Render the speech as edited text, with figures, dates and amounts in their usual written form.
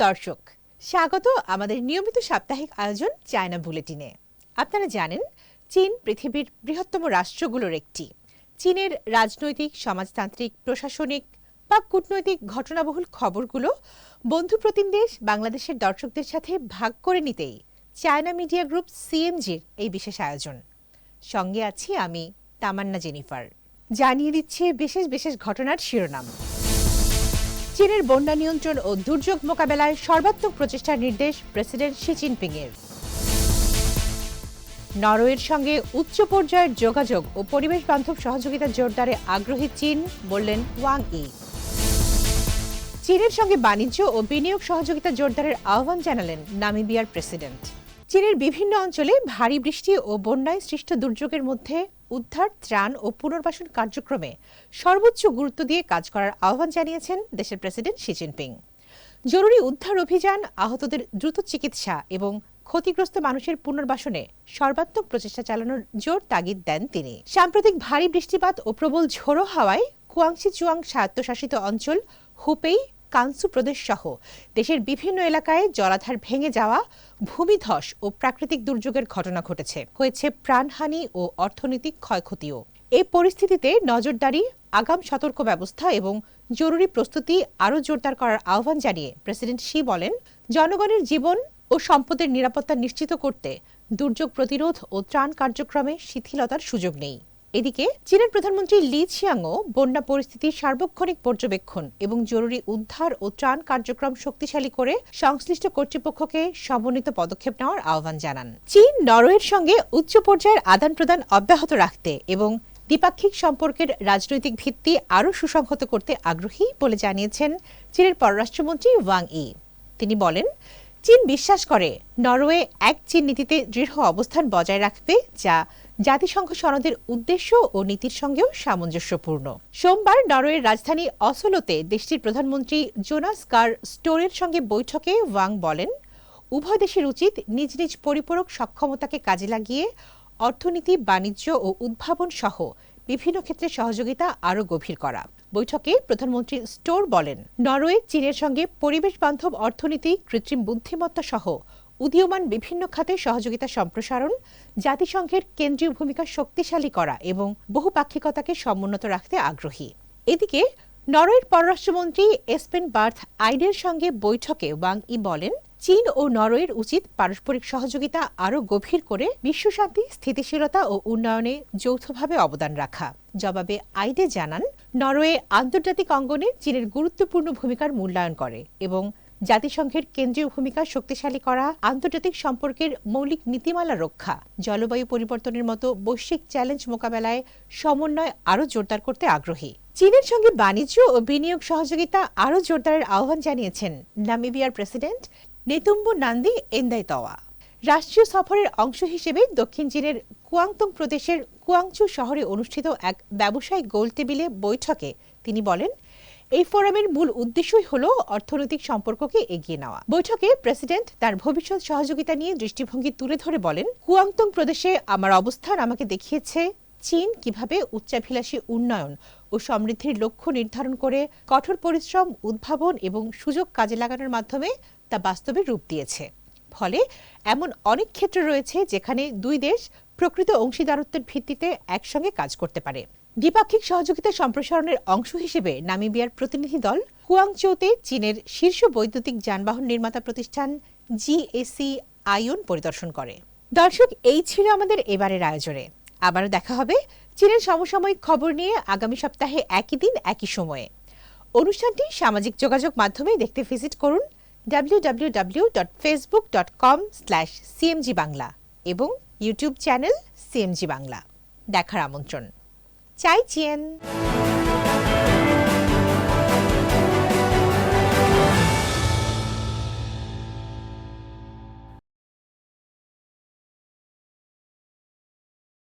দর্শক, স্বাগত আমাদের নিয়মিত সাপ্তাহিক আয়োজন চায়না বুলেটিনে। আপনারা জানেন, চীন পৃথিবীর বৃহত্তম রাষ্ট্রগুলোর একটি। চীনের রাজনৈতিক, সমাজতান্ত্রিক, প্রশাসনিক বা কূটনৈতিক ঘটনাবহুল খবরগুলো বন্ধুপ্রতিম দেশ বাংলাদেশের দর্শকদের সাথে ভাগ করে নিতেই চায়না মিডিয়া গ্রুপ সিএমজির এই বিশেষ আয়োজন। সঙ্গে আছি আমি তামান্না জেনিফার। জানিয়ে দিচ্ছে বিশেষ বিশেষ ঘটনার শিরোনাম। চীনের বন্যা নিয়ন্ত্রণ ও দুর্যোগ মোকাবেলায় সর্বাত্মক প্রচেষ্টার নির্দেশ প্রেসিডেন্ট শি জিনপিংয়ের। নরওয়ের সঙ্গে উচ্চ পর্যায়ের যোগাযোগ ও পরিবেশ বান্ধব সহযোগিতা জোরদারে আগ্রহী চীন, বললেন ওয়াং ই। চীনের সঙ্গে বাণিজ্য ও বিনিয়োগ সহযোগিতা জোরদারের আহ্বান জানালেন নামিবিয়ার প্রেসিডেন্ট। চীনের বিভিন্ন অঞ্চলে ভারী বৃষ্টি ও বন্যায় সৃষ্ট দুর্যোগের মধ্যে উদ্ধার, ত্রাণ ও পুনর্বাসন কার্যক্রমে সর্বোচ্চ গুরুত্ব দিয়ে কাজ করার আহ্বান জানিয়েছেন দেশের প্রেসিডেন্ট শি জিনপিং। জরুরি উদ্ধার অভিযান, আহতদের দ্রুত চিকিৎসা এবং ক্ষতিগ্রস্ত মানুষের পুনর্বাসনে সর্বাত্মক প্রচেষ্টা চালানোর জোর তাগিদ দেন তিনি। সাম্প্রতিক ভারী বৃষ্টিপাত ও প্রবল ঝোড়ো হাওয়ায় কুয়াংশি চুয়াং স্বায়ত্তশাসিত অঞ্চল, হুপেই, কানসু প্রদেশ সহ দেশের বিভিন্ন এলাকায় জলাধার ভেঙে যাওয়া, ভূমিধস ও প্রাকৃতিক দুর্যোগের ঘটনা ঘটেছে। হয়েছে প্রাণহানি ও অর্থনৈতিক ক্ষয়ক্ষতিও। এই পরিস্থিতিতে নজরদারি, আগাম সতর্ক ব্যবস্থা এবং জরুরি প্রস্তুতি আরও জোরদার করার আহ্বান জানিয়ে প্রেসিডেন্ট শি বলেন, জনগণের জীবন ও সম্পদের নিরাপত্তা নিশ্চিত করতে দুর্যোগ প্রতিরোধ ও ত্রাণ কার্যক্রমে শিথিলতার সুযোগ নেই। এদিকে চীনের প্রধানমন্ত্রী লি ছিয়াংও বন্যা পরিস্থিতির সার্বক্ষণিক পর্যবেক্ষণ এবং জরুরি উদ্ধার ও ত্রাণ কার্যক্রম শক্তিশালী করে সংশ্লিষ্ট কর্তৃপক্ষকে সমন্বিত পদক্ষেপ নেওয়ার আহ্বান জানান। চীন নরওয়ের সঙ্গে উচ্চ পর্যায়ের আদান প্রদান অব্যাহত রাখতে এবং দ্বিপাক্ষিক সম্পর্কের রাজনৈতিক ভিত্তি আরও সুসংহত করতে আগ্রহী বলে জানিয়েছেন চীনের পররাষ্ট্রমন্ত্রী ওয়াং ই। তিনি বলেন, চীন বিশ্বাস করে নরওয়ে এক চীন নীতিতে দৃঢ় অবস্থান বজায় রাখবে, যা জাতিসংঘ সনদের উদ্দেশ্য ও নীতির সঙ্গেও সামঞ্জস্যপূর্ণ। সোমবার নরওয়ের রাজধানী অসলোতে দেশটির প্রধানমন্ত্রী জোনাস গার স্টোরের সঙ্গে বৈঠকে ওয়াং বলেন, উভয় দেশের উচিত নিজ নিজ পরিপূরক সক্ষমতাকে কাজে লাগিয়ে অর্থনীতি, বাণিজ্য ও উদ্ভাবন সহ বিভিন্ন ক্ষেত্রে সহযোগিতা আরও গভীর করা। বৈঠকে প্রধানমন্ত্রী স্টোর বলেন, নরওয়ে চীনের সঙ্গে পরিবেশ বান্ধব অর্থনীতি, কৃত্রিম বুদ্ধিমত্তা সহ উদীয়মান বিভিন্ন খাতে সহযোগিতা সম্প্রসারণ, জাতিসংঘের কেন্দ্রীয় ভূমিকা শক্তিশালী করা এবং বহুপাক্ষিকতাকে সমুন্নত রাখতে আগ্রহী। এদিকে নরওয়ের পররাষ্ট্রমন্ত্রী এসপেন বার্থ আইডের সঙ্গে বৈঠকে ওয়াং ই বলেন, চীন ও নরওয়ের উচিত পারস্পরিক সহযোগিতা আরও গভীর করে বিশ্বশান্তি, স্থিতিশীলতা ও উন্নয়নে যৌথভাবে অবদান রাখা। জবাবে আইডে জানান, নরওয়ে আন্তর্জাতিক অঙ্গনে চীনের গুরুত্বপূর্ণ ভূমিকার মূল্যায়ন করে এবং জাতিসংঘের কেন্দ্রীয় ভূমিকা শক্তিশালী করা, আন্তর্জাতিক সম্পর্কের মৌলিক নীতিমালা রক্ষা, জলবায়ু পরিবর্তনের মতো বৈশ্বিক চ্যালেঞ্জ মোকাবেলায় সমন্বয় আরও জোরদার করতে আগ্রহী। চীনের সঙ্গে বাণিজ্য ও বিনিয়োগ সহযোগিতা আরও জোরদারের আহ্বান জানিয়েছেন নামিবিয়ার প্রেসিডেন্ট নেতুম্বু নান্দি এন্দাইতওয়া। রাষ্ট্রীয় সফরের অংশ হিসেবে দক্ষিণ চীনের কুয়াংতুং প্রদেশের কুয়াংচু শহরে অনুষ্ঠিত এক ব্যবসায়িক গোলটেবিলে বৈঠকে তিনি বলেন, এই ফোরামের মূল উদ্দেশ্যই হল অর্থনৈতিক সম্পর্ককে এগিয়ে নেওয়া। বৈঠকে প্রেসিডেন্ট তার ভবিষ্যৎ সহযোগিতা নিয়ে দৃষ্টিভঙ্গি তুলে ধরে বলেন, কুয়াংতুং প্রদেশে আমার অবস্থান আমাকে দেখিয়েছে চীন কিভাবে উচ্চাভিলাষী উন্নয়ন ও সমৃদ্ধির লক্ষ্য নির্ধারণ করে কঠোর পরিশ্রম, উদ্ভাবন এবং সুযোগ কাজে লাগানোর মাধ্যমে তা বাস্তবে রূপ দিয়েছে। ফলে এমন অনেক ক্ষেত্র রয়েছে যেখানে দুই দেশ প্রকৃত অংশীদারত্বের ভিত্তিতে একসঙ্গে কাজ করতে পারে। দ্বিপাক্ষিক সহযোগিতা সম্প্রসারণের অংশ হিসেবে নামিবিয়ার প্রতিনিধি দল কুয়াংচৌতে চীনের শীর্ষ বৈদ্যুতিক যানবাহন নির্মাতা প্রতিষ্ঠান জিএসি আয়ন পরিদর্শন করে। দর্শক, এই ছিল আমাদের এবারের আয়োজনে। আবারও দেখা হবে চীনের সমসাময়িক খবর নিয়ে আগামী সপ্তাহে একই দিন একই সময়ে। অনুষ্ঠানটি সামাজিক যোগাযোগ মাধ্যমে দেখতে ভিজিট করুন www.facebook.com/cmgbangla এবং ইউটিউব চ্যানেল সিএমজি বাংলা। দেখার আমন্ত্রণ। চাই চিয়েন।